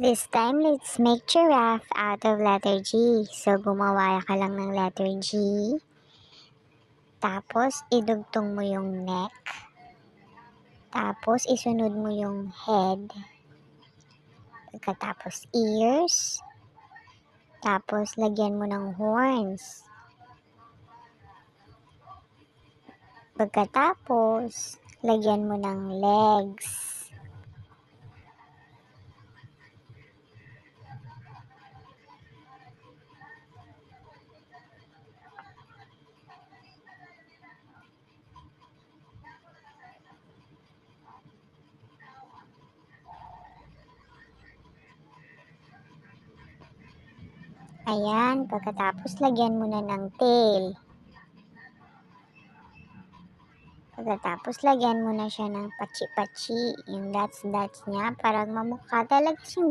This time, let's make giraffe out of letter G. So, gumawa ka lang ng letter G. Tapos, idugtong mo yung neck. Tapos, isunod mo yung head. Pagkatapos, ears. Tapos, lagyan mo ng horns. Pagkatapos, lagyan mo ng legs. Ayan, pagkatapos lagyan mo na ng tail. Pagkatapos lagyan mo na siya ng patsi-patsi, yung dots-dots niya para mamukha talaga siyang